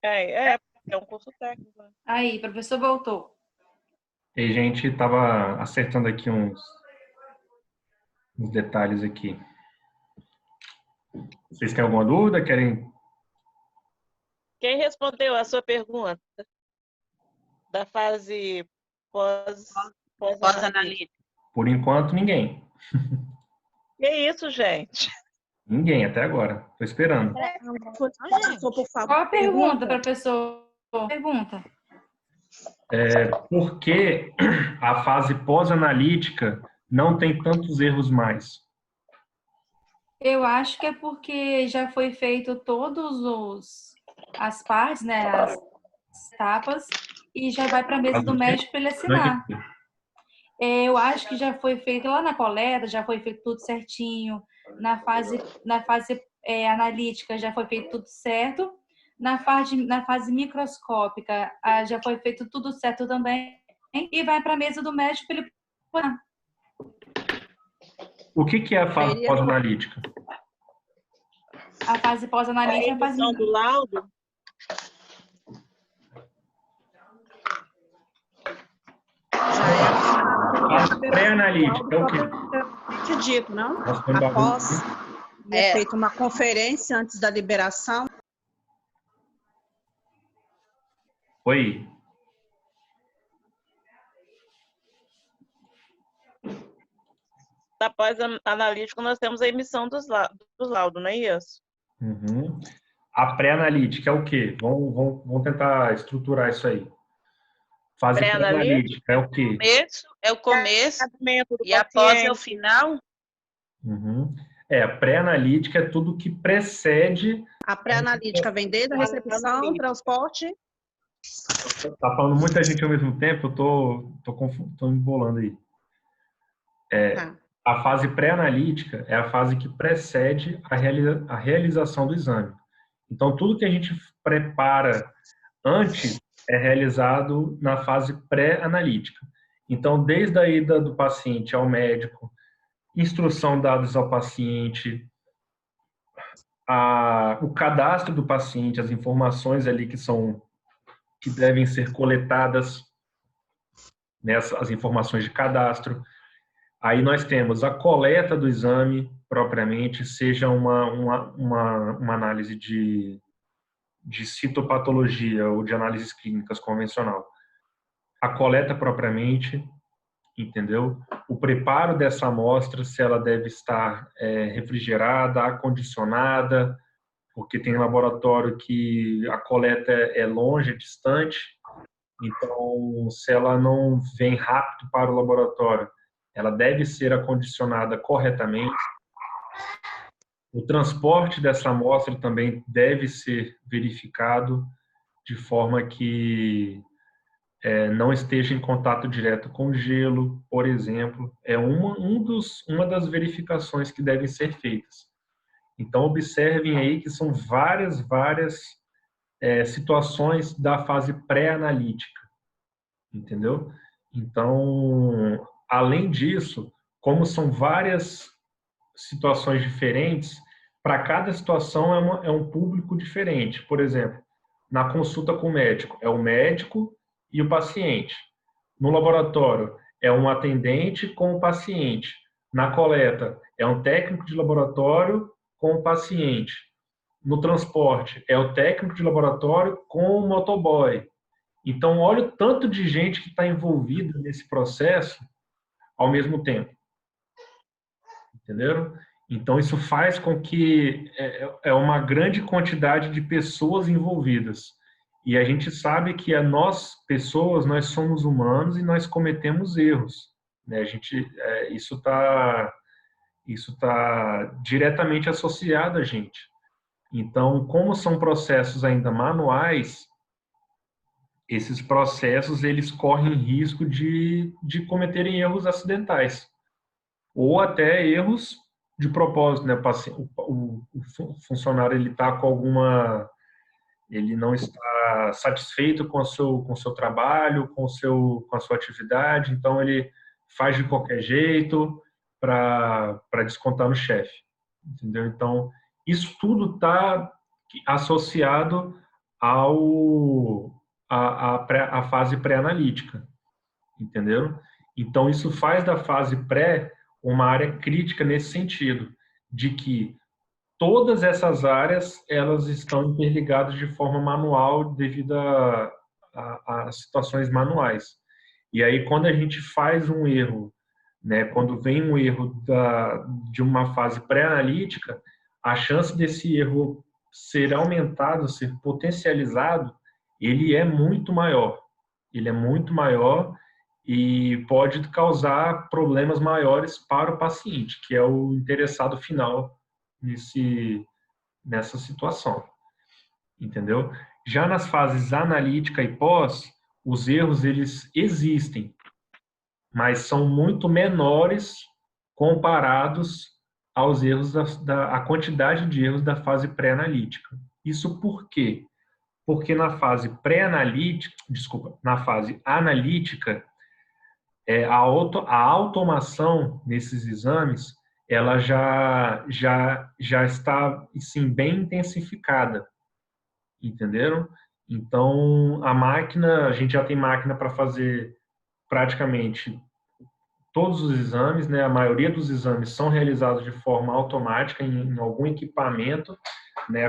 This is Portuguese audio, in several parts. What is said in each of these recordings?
É um curso técnico. Né? Aí, professor voltou. E a gente estava acertando aqui uns detalhes aqui. Vocês têm alguma dúvida? Querem? Quem respondeu a sua pergunta da fase pós-analítica? Por enquanto, ninguém. Que isso, gente? Ninguém até agora. Estou esperando. Professor, por favor. Qual a pergunta, professor? Pergunta. Por que a fase pós-analítica não tem tantos erros mais? Eu acho que é porque já foi feito as partes, né, as etapas, e já vai para a mesa do médico para ele assinar. Eu acho que já foi feito lá na coleta, já foi feito tudo certinho. Na fase analítica já foi feito tudo certo. Na fase microscópica já foi feito tudo certo também. E vai para a mesa do médico para ele. O que é a fase pós-analítica? A fase pós-analítica é a fase do laudo. A pré-analítica é o quê? Dito, não? Após é feita uma conferência antes da liberação. Oi. Após analítico, nós temos a emissão dos laudos, não é isso? Uhum. A pré-analítica é o quê? Vamos tentar estruturar isso aí. Fase pré-analítica é o quê? É o começo e após é o final? Uhum. A pré-analítica é tudo que precede... A pré-analítica vem desde a recepção, transporte... Tá falando muita gente ao mesmo tempo, eu tô me embolando aí. A fase pré-analítica é a fase que precede a realização do exame. Então, tudo que a gente prepara antes é realizado na fase pré-analítica. Então, desde a ida do paciente ao médico, instrução dados ao paciente, o cadastro do paciente, as informações ali que devem ser coletadas, as informações de cadastro. Aí nós temos a coleta do exame, propriamente, seja uma análise de citopatologia ou de análises clínicas convencional. A coleta propriamente, entendeu? O preparo dessa amostra, se ela deve estar refrigerada, acondicionada, porque tem laboratório que a coleta é longe, é distante, então se ela não vem rápido para o laboratório, ela deve ser acondicionada corretamente. O transporte dessa amostra também deve ser verificado de forma que não esteja em contato direto com gelo, por exemplo. É uma das verificações que devem ser feitas. Então, observem aí que são várias situações da fase pré-analítica, entendeu? Então, além disso, como são várias situações diferentes, para cada situação é um público diferente. Por exemplo, na consulta com o médico, é o médico e o paciente. No laboratório, é um atendente com o paciente. Na coleta, é um técnico de laboratório com o paciente. No transporte, é o técnico de laboratório com o motoboy. Então, olha o tanto de gente que está envolvida nesse processo ao mesmo tempo. Entenderam? Então, isso faz com que uma grande quantidade de pessoas envolvidas. E a gente sabe que nós, pessoas, nós somos humanos e nós cometemos erros. Né? Isso tá diretamente associado a gente. Então, como são processos ainda manuais, esses processos eles correm risco de cometerem erros acidentais ou até erros de propósito, né? O funcionário ele não está satisfeito com o seu trabalho, com a sua atividade, então ele faz de qualquer jeito para descontar no chefe, entendeu? Então isso tudo está associado a fase pré-analítica, entendeu? Então, isso faz da fase pré uma área crítica nesse sentido, de que todas essas áreas elas estão interligadas de forma manual devido a situações manuais. E aí, quando a gente faz um erro, né, quando vem um erro de uma fase pré-analítica, a chance desse erro ser aumentado, ser potencializado, ele é muito maior. Ele é muito maior e pode causar problemas maiores para o paciente, que é o interessado final nessa situação, entendeu? Já nas fases analítica e pós, os erros eles existem, mas são muito menores comparados aos erros a quantidade de erros da fase pré-analítica. Isso por quê? Porque na fase pré-analítica, desculpa, na fase analítica, a automação nesses exames ela já está assim, bem intensificada, entenderam? Então, a gente já tem máquina para fazer praticamente todos os exames, né? A maioria dos exames são realizados de forma automática em algum equipamento, né?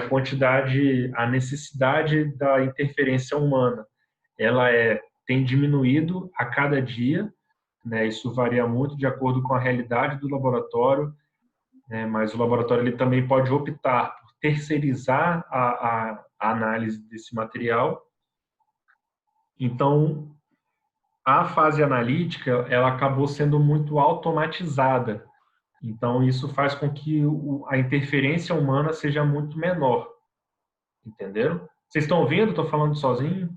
A necessidade da interferência humana, ela tem diminuído a cada dia, né? Isso varia muito de acordo com a realidade do laboratório, né? Mas o laboratório ele também pode optar por terceirizar a análise desse material. Então, a fase analítica ela acabou sendo muito automatizada. Então, isso faz com que a interferência humana seja muito menor. Entenderam? Vocês estão ouvindo? Estou falando sozinho?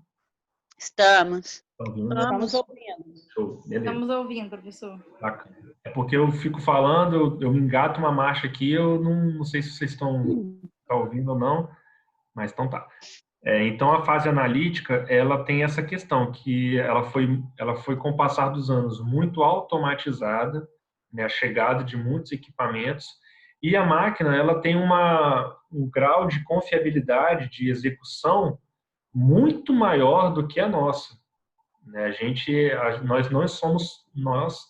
Estamos. Estão ouvindo, né? Estamos ouvindo. Show. Beleza. Estamos ouvindo, professor. Bacana. É porque eu fico falando, eu me engato uma marcha aqui, eu não sei se vocês estão ouvindo ou não, mas então tá. Então, a fase analítica, ela tem essa questão, que ela foi com o passar dos anos, muito automatizada, né, a chegada de muitos equipamentos, e a máquina, ela tem um grau de confiabilidade, de execução, muito maior do que a nossa. Né? Nós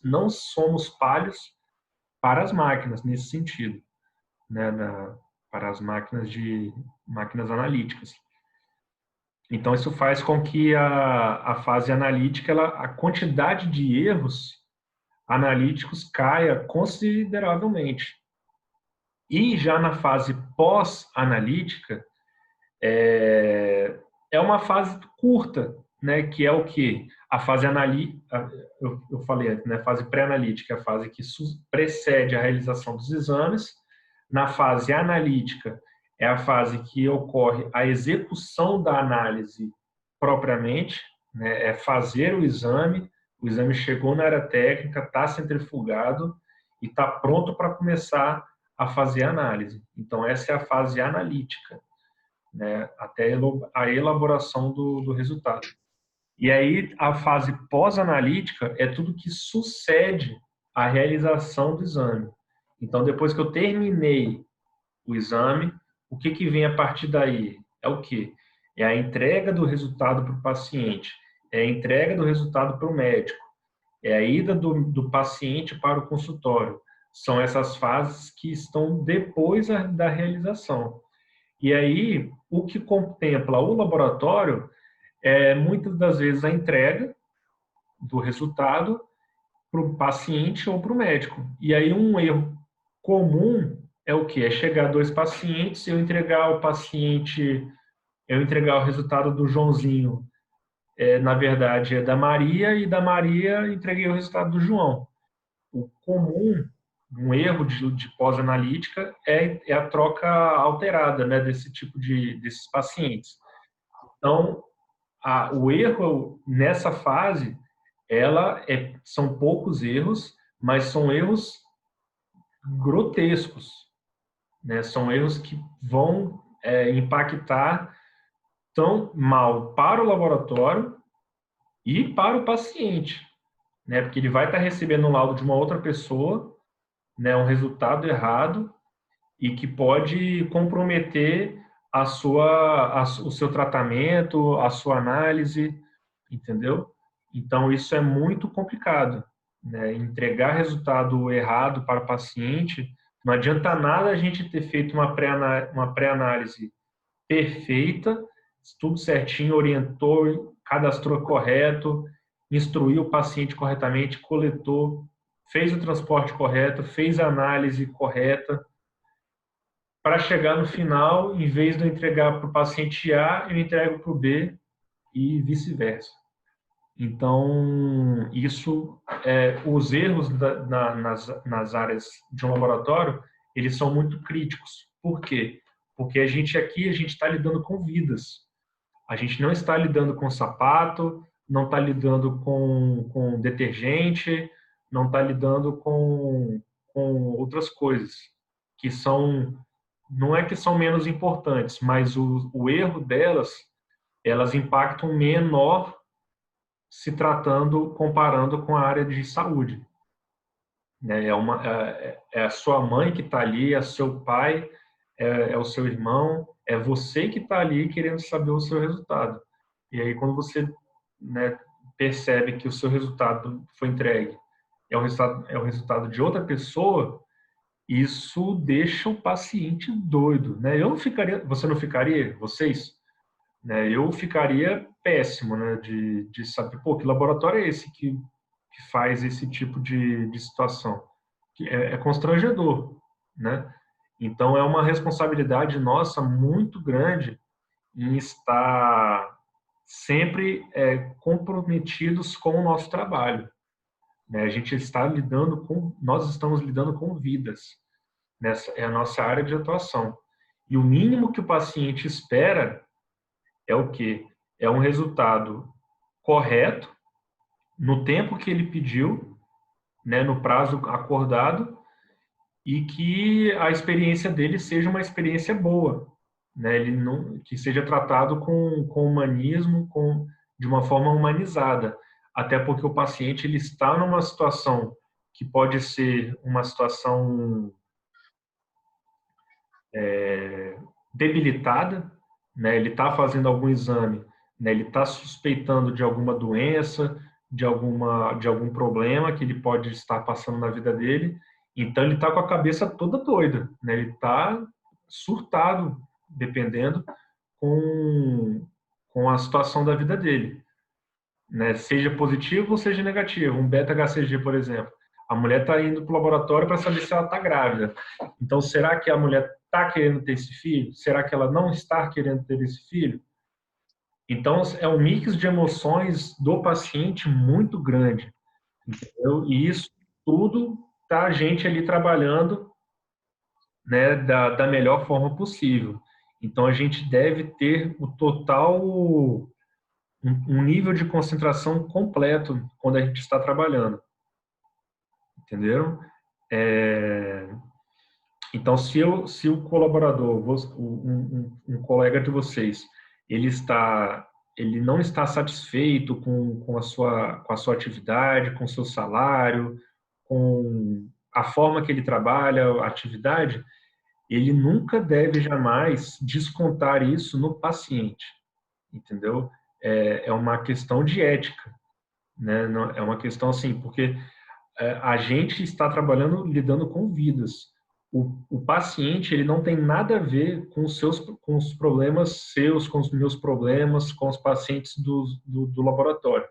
não somos palhos para as máquinas, nesse sentido, né, para as máquinas analíticas. Então, isso faz com que a fase analítica, a quantidade de erros analíticos caia consideravelmente. E já na fase pós-analítica, é uma fase curta, né, que é o quê? A fase analítica, eu falei antes, né, a fase pré-analítica é a fase que precede a realização dos exames. Na fase analítica, é a fase que ocorre a execução da análise propriamente, né, é fazer o exame chegou na área técnica, está centrifugado e está pronto para começar a fazer a análise. Então, essa é a fase analítica, né, até a elaboração do resultado. E aí, a fase pós-analítica é tudo que sucede à realização do exame. Então, depois que eu terminei o exame, o que vem a partir daí? É o quê? É a entrega do resultado para o paciente, é a entrega do resultado para o médico, é a ida do paciente para o consultório. São essas fases que estão depois da realização. E aí, o que contempla o laboratório é, muitas das vezes, a entrega do resultado para o paciente ou para o médico. E aí, um erro comum é o quê? É chegar dois pacientes, eu entregar o resultado do Joãozinho, na verdade, é da Maria, e da Maria entreguei o resultado do João. O comum, um erro de pós-analítica, é a troca alterada, né, desses pacientes. Então, o erro nessa fase, são poucos erros, mas são erros grotescos, né? São erros que vão impactar tão mal para o laboratório e para o paciente, né? Porque ele vai estar recebendo um laudo de uma outra pessoa, né? Um resultado errado e que pode comprometer o seu tratamento, a sua análise, entendeu? Então, isso é muito complicado, né? Entregar resultado errado para o paciente, não adianta nada a gente ter feito uma pré-análise perfeita, tudo certinho, orientou, cadastrou correto, instruiu o paciente corretamente, coletou, fez o transporte correto, fez a análise correta, para chegar no final, em vez de eu entregar para o paciente A, eu entrego para o B e vice-versa. Então, os erros nas áreas de um laboratório, eles são muito críticos. Por quê? Porque a gente está lidando com vidas. A gente não está lidando com sapato, não está lidando com detergente, não está lidando com outras coisas que não é que são menos importantes, mas o erro delas, elas impactam menor se tratando, comparando com a área de saúde. É a sua mãe que está ali, é seu pai, é o seu irmão, é você que está ali querendo saber o seu resultado. E aí, quando você, né, percebe que o seu resultado foi entregue, é o resultado de outra pessoa, isso deixa o paciente doido, né? Eu não ficaria, você não ficaria, vocês? Né? Eu ficaria péssimo, né? De saber, pô, que laboratório é esse que faz esse tipo de situação? Que é constrangedor, né? Então, é uma responsabilidade nossa muito grande em estar sempre comprometidos com o nosso trabalho. Né? Nós estamos lidando com vidas. Nessa é a nossa área de atuação. E o mínimo que o paciente espera é o quê? É um resultado correto, no tempo que ele pediu, né, no prazo acordado, e que a experiência dele seja uma experiência boa, né? Que seja tratado com humanismo, de uma forma humanizada, até porque o paciente ele está numa situação que pode ser uma situação debilitada, né? Ele está fazendo algum exame, né? Ele está suspeitando de alguma doença, de algum problema que ele pode estar passando na vida dele. Então ele está com a cabeça toda doida, né? Ele está surtado, dependendo com a situação da vida dele, né? Seja positivo ou seja negativo. Um beta-HCG, por exemplo. A mulher está indo para o laboratório para saber se ela está grávida. Então, será que a mulher está querendo ter esse filho? Será que ela não está querendo ter esse filho? Então, é um mix de emoções do paciente muito grande. Entendeu? E isso tudo está a gente ali trabalhando, né, da melhor forma possível. Então, a gente deve ter um nível de concentração completo quando a gente está trabalhando. Entenderam? Então, se o colaborador, um colega de vocês, ele não está satisfeito com a sua atividade, com o seu salário, com a forma que ele trabalha, a atividade, ele nunca deve jamais descontar isso no paciente, entendeu? É uma questão de ética, né? É uma questão assim, porque a gente está trabalhando, lidando com vidas. O paciente, ele não tem nada a ver com os problemas seus, com os meus problemas, com os pacientes do laboratório.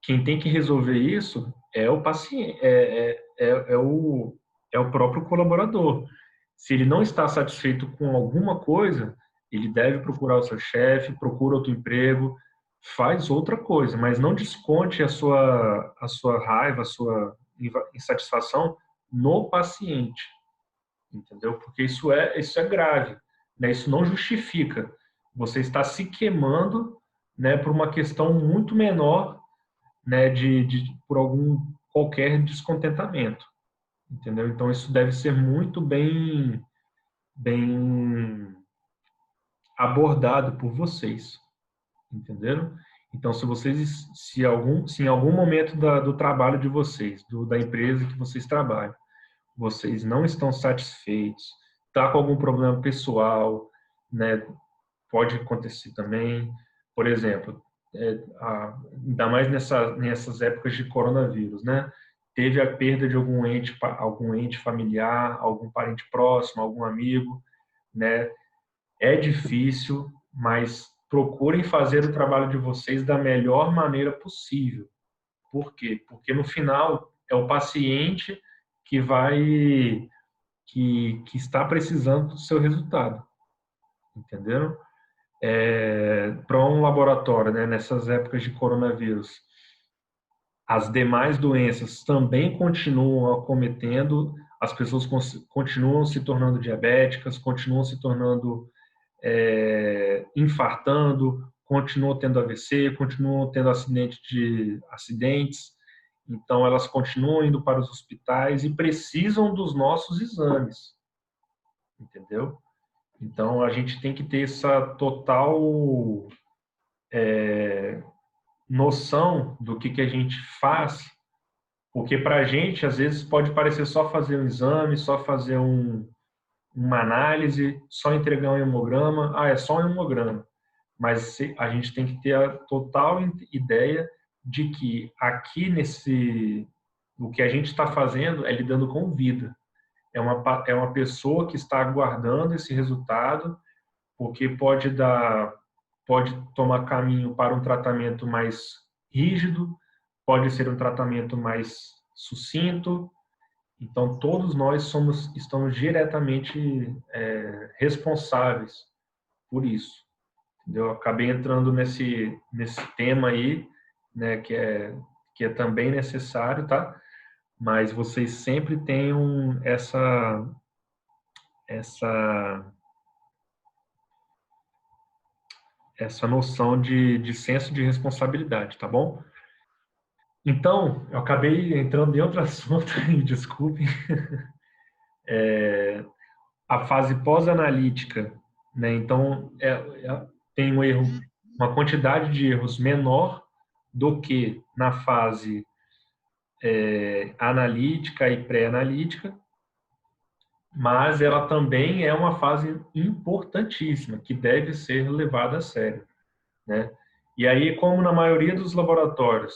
Quem tem que resolver isso é o paciente, é o próprio colaborador. Se ele não está satisfeito com alguma coisa, ele deve procurar o seu chefe, procura outro emprego, faz outra coisa, mas não desconte a sua raiva, a sua insatisfação no paciente, entendeu? Porque isso é grave, né? Isso não justifica. Você está se queimando, né, por uma questão muito menor, né, por qualquer descontentamento, entendeu? Então isso deve ser muito bem abordado por vocês, entenderam? Então, se em algum momento do trabalho de vocês, da empresa que vocês trabalham, vocês não estão satisfeitos, tá com algum problema pessoal, né, pode acontecer também. Por exemplo, ainda mais nessas épocas de coronavírus, né? Teve a perda de algum ente familiar, algum parente próximo, algum amigo, né? É difícil, mas procurem fazer o trabalho de vocês da melhor maneira possível. Por quê? Porque no final é o paciente que que está precisando do seu resultado, entenderam? Para um laboratório, né, nessas épocas de coronavírus, as demais doenças também continuam acometendo, as pessoas continuam se tornando diabéticas, continuam se tornando infartando, continuam tendo AVC, continuam tendo acidentes, então elas continuam indo para os hospitais e precisam dos nossos exames, entendeu? Então a gente tem que ter essa total noção do que a gente faz, porque para a gente às vezes pode parecer só fazer um exame, só fazer uma análise, só entregar um hemograma, é só um hemograma. Mas a gente tem que ter a total ideia de que aqui o que a gente está fazendo é lidando com vida. É uma pessoa que está aguardando esse resultado, porque pode tomar caminho para um tratamento mais rígido, pode ser um tratamento mais sucinto. Então, todos nós estamos diretamente responsáveis por isso. Eu acabei entrando nesse tema aí, né, que é também necessário, tá? Mas vocês sempre tenham essa noção de senso de responsabilidade, tá bom? Então, eu acabei entrando em outro assunto, desculpem. A fase pós-analítica, né? Então, tem um erro, uma quantidade de erros menor do que na fase analítica e pré-analítica, mas ela também é uma fase importantíssima, que deve ser levada a sério, né? E aí, como na maioria dos laboratórios,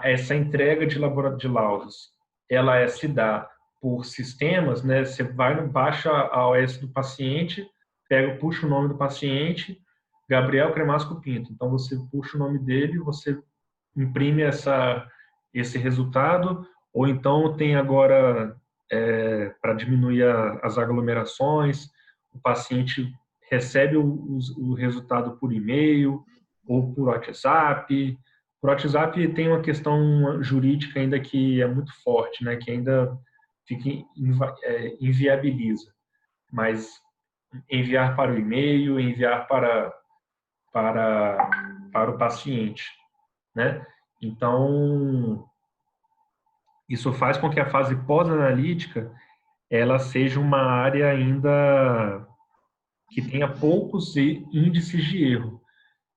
essa entrega de laudos, ela se dá por sistemas, né? Você baixa a OS do paciente, puxa o nome do paciente, Gabriel Cremasco Pinto. Então, você puxa o nome dele, você imprime esse resultado, ou então tem agora, para diminuir as aglomerações, o paciente recebe o resultado por e-mail ou por WhatsApp. Por WhatsApp tem uma questão jurídica ainda que é muito forte, né, que ainda inviabiliza. Mas enviar para o e-mail, enviar para o paciente, né? Então, isso faz com que a fase pós-analítica ela seja uma área ainda que tenha poucos índices de erro.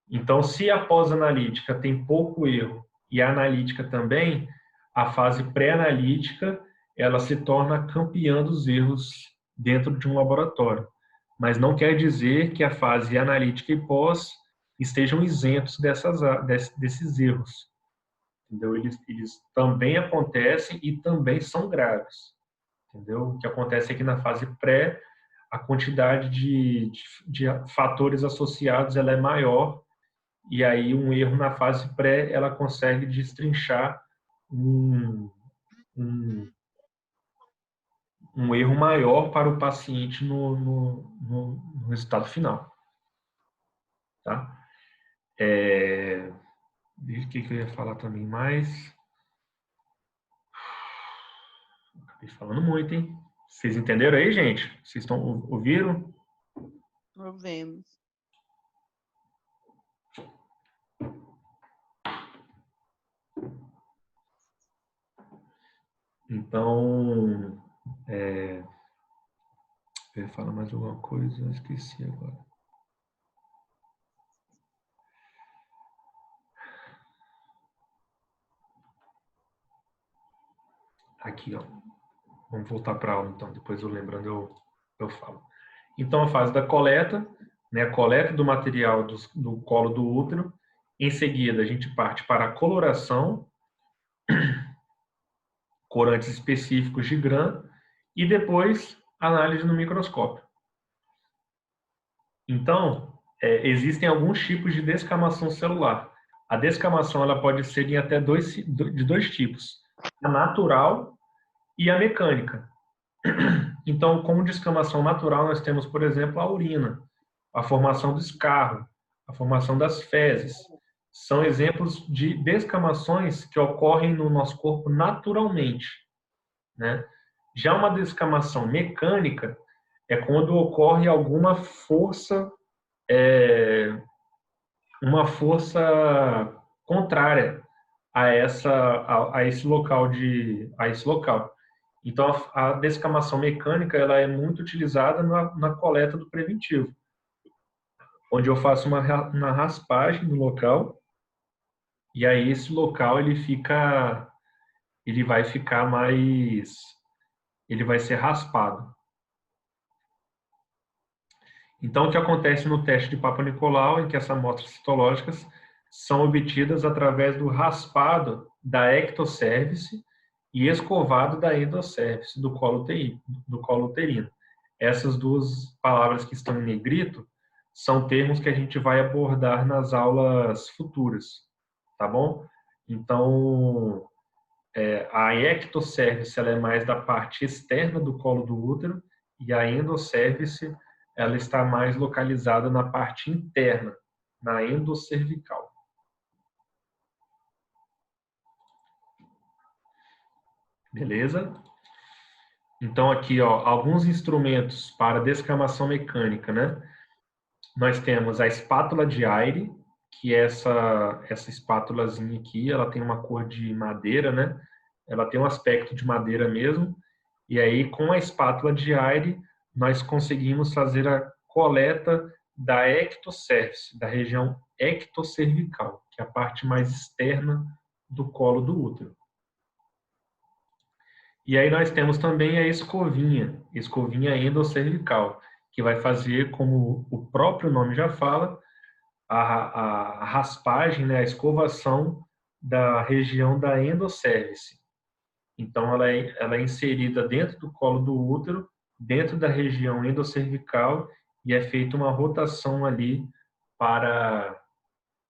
Então, se a pós-analítica tem pouco erro e a analítica também, a fase pré-analítica ela se torna campeã dos erros dentro de um laboratório. Mas não quer dizer que a fase analítica e pós estejam isentos desses erros. Entendeu? Eles também acontecem e também são graves. Entendeu? O que acontece é que na fase pré, a quantidade de fatores associados ela é maior, e aí um erro na fase pré, ela consegue destrinchar um erro maior para o paciente no resultado final. Tá? O que eu ia falar também mais? Acabei falando muito, hein? Vocês entenderam aí, gente? Vocês ouviram? Ouvimos. Então, eu ia falar mais alguma coisa, eu esqueci agora. Aqui, ó. Vamos voltar para a aula, então. Depois eu lembrando, eu falo. Então, a fase da coleta, né, a coleta do material do colo do útero. Em seguida, a gente parte para a coloração, corantes específicos de GRAM, e depois análise no microscópio. Então, existem alguns tipos de descamação celular. A descamação ela pode ser de até de dois tipos, a natural e a mecânica. Então, como descamação natural, nós temos, por exemplo, a urina, a formação do escarro, a formação das fezes. São exemplos de descamações que ocorrem no nosso corpo naturalmente, né? Já uma descamação mecânica é quando ocorre alguma força, uma força contrária a esse local Então, a descamação mecânica ela é muito utilizada na coleta do preventivo, onde eu faço uma raspagem no local, e aí esse local ele vai ser raspado. Então, o que acontece no teste de Papa Nicolau, em que essas amostras citológicas são obtidas através do raspado da ectocervice e escovado da endocervice do colo uterino. Essas duas palavras que estão em negrito são termos que a gente vai abordar nas aulas futuras, tá bom? Então, a ectocervice ela é mais da parte externa do colo do útero e a endocervice ela está mais localizada na parte interna, na endocervical. Beleza? Então, aqui, ó, alguns instrumentos para descamação mecânica, né? Nós temos a espátula de Aire, que é essa espátulazinha aqui, ela tem uma cor de madeira, né? Ela tem um aspecto de madeira mesmo. E aí, com a espátula de Aire, nós conseguimos fazer a coleta da ectocervice, da região ectocervical, que é a parte mais externa do colo do útero. E aí nós temos também a escovinha endocervical, que vai fazer, como o próprio nome já fala, a raspagem, né, a escovação da região da endocervice. Então, ela é inserida dentro do colo do útero, dentro da região endocervical, e é feita uma rotação ali para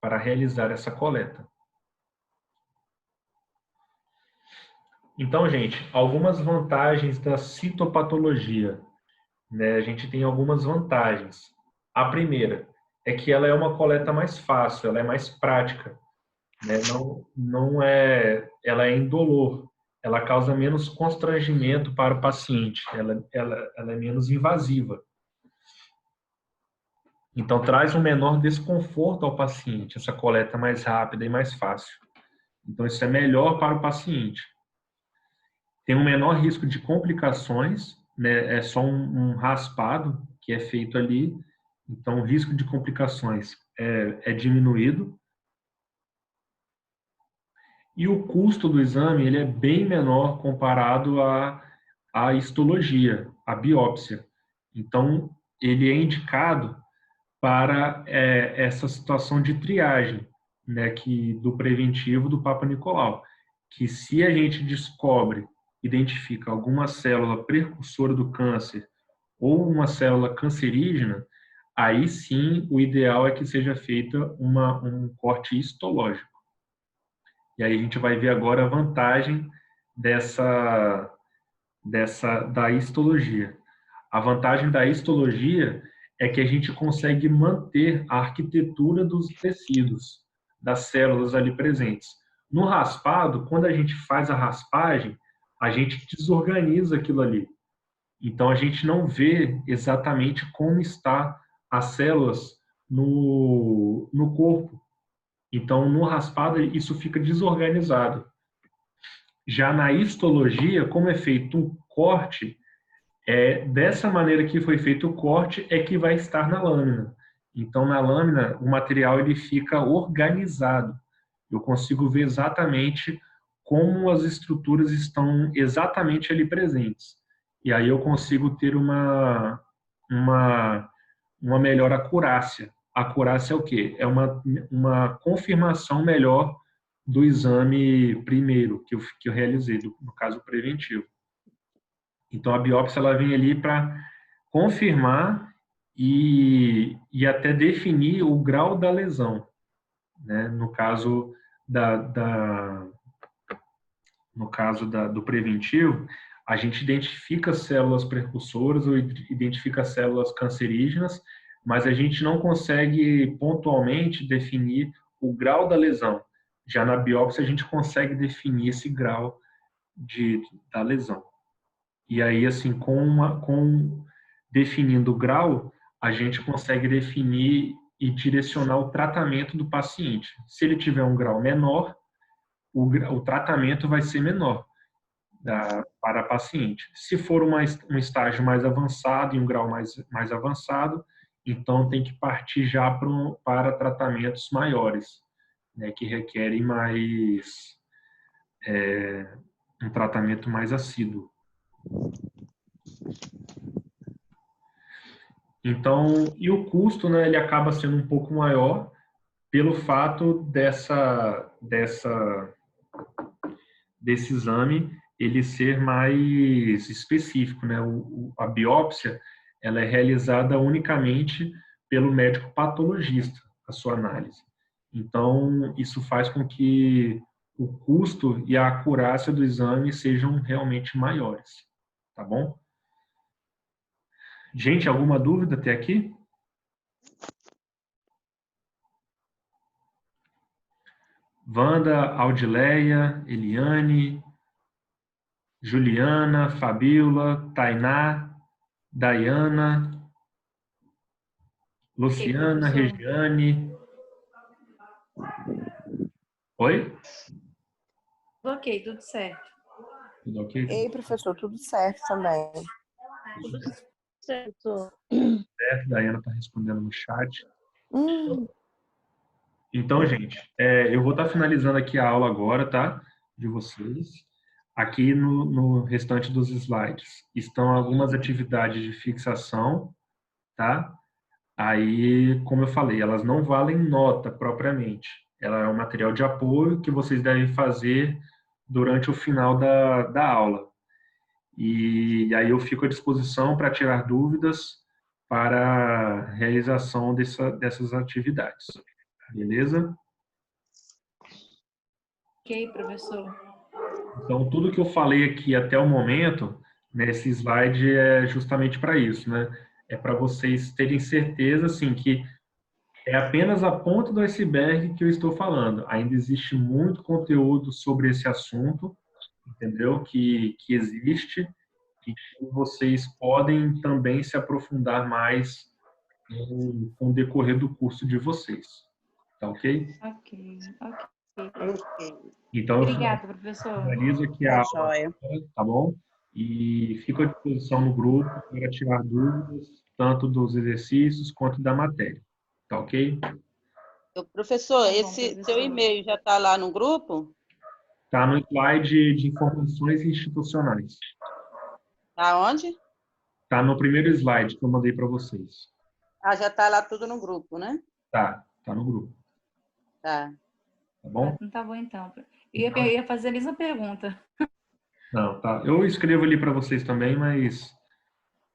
realizar essa coleta. Então, gente, algumas vantagens da citopatologia, né? A gente tem algumas vantagens. A primeira é que ela é uma coleta mais fácil, ela é mais prática, né? Ela é indolor, ela causa menos constrangimento para o paciente, ela é menos invasiva. Então, traz um menor desconforto ao paciente, essa coleta mais rápida e mais fácil. Então, isso é melhor para o paciente. Tem um menor risco de complicações, né? É só um raspado que é feito ali, então o risco de complicações é diminuído. E o custo do exame ele é bem menor comparado à histologia, à biópsia. Então, ele é indicado para essa situação de triagem, né, do preventivo do Papa Nicolau, que se a gente identifica alguma célula precursora do câncer ou uma célula cancerígena, aí sim o ideal é que seja feita um corte histológico. E aí a gente vai ver agora a vantagem da histologia. A vantagem da histologia é que a gente consegue manter a arquitetura dos tecidos, das células ali presentes. No raspado, quando a gente faz a raspagem, a gente desorganiza aquilo ali. Então, a gente não vê exatamente como estão as células no corpo. Então, no raspado, isso fica desorganizado. Já na histologia, como é feito um corte, dessa maneira que foi feito o corte é que vai estar na lâmina. Então, na lâmina, o material ele fica organizado. Eu consigo ver exatamente como as estruturas estão exatamente ali presentes. E aí eu consigo ter uma uma melhor acurácia. A acurácia é o quê? É uma confirmação melhor do exame primeiro que eu realizei, no caso preventivo. Então, a biópsia ela vem ali para confirmar e até definir o grau da lesão, né? No caso do preventivo, a gente identifica células precursoras ou identifica células cancerígenas, mas a gente não consegue pontualmente definir o grau da lesão. Já na biópsia, a gente consegue definir esse grau da lesão. E aí, assim, definindo o grau, a gente consegue definir e direcionar o tratamento do paciente. Se ele tiver um grau menor, o tratamento vai ser menor para a paciente. Se for um estágio mais avançado e um grau mais avançado, então tem que partir já para tratamentos maiores, né, que requerem um tratamento mais assíduo. Então, e o custo, né, ele acaba sendo um pouco maior pelo fato desse exame ele ser mais específico, né? A biópsia ela é realizada unicamente pelo médico patologista, a sua análise. Então, isso faz com que o custo e a acurácia do exame sejam realmente maiores, tá bom? Gente, alguma dúvida até aqui? Wanda, Audileia, Eliane, Juliana, Fabíola, Tainá, Dayana, Luciana, Regiane. Oi? Ok, tudo certo. Tudo ok? Ei, professor, tudo certo também. Certo. Certo, Dayana está respondendo no chat. Então, gente, eu vou estar finalizando aqui a aula agora, tá? De vocês. Aqui no restante dos slides estão algumas atividades de fixação, tá? Aí, como eu falei, elas não valem nota propriamente. Ela é um material de apoio que vocês devem fazer durante o final da aula. E aí eu fico à disposição para tirar dúvidas para a realização dessas atividades. Beleza? Ok, professor. Então, tudo que eu falei aqui até o momento, nesse slide, é justamente para isso, né? É para vocês terem certeza, assim, que é apenas a ponta do iceberg que eu estou falando. Ainda existe muito conteúdo sobre esse assunto, entendeu? Que existe e que vocês podem também se aprofundar mais com o decorrer do curso de vocês. Tá ok? Ok. Então, Obrigada, professor. finalizo aqui a Tá aula, joia. tá bom? E fico à disposição no grupo para tirar dúvidas, tanto dos exercícios quanto da matéria. Tá ok? Professor, Tá bom, esse professor. seu e-mail já está lá no grupo? Tá no slide de informações institucionais. Tá onde? Tá no primeiro slide que eu mandei para vocês. Ah, já está lá tudo no grupo, né? Tá no grupo. Tá. Tá bom? Tá bom, então. Eu ia fazer a mesma pergunta. Não, tá. Eu escrevo ali para vocês também, mas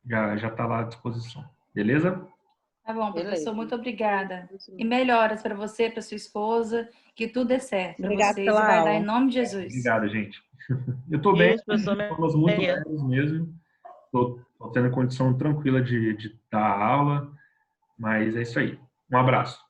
já tá lá à disposição. Beleza? Tá bom, professor, Beleza. muito obrigada. E melhoras para você, para sua esposa, que tudo dê certo para Obrigada vocês e pela vai aula. dar em nome de Jesus. Obrigado, gente. Eu tô bem, Isso, professor. estamos muito leves mesmo. Tô tendo condição tranquila de dar aula, mas é isso aí. Um abraço.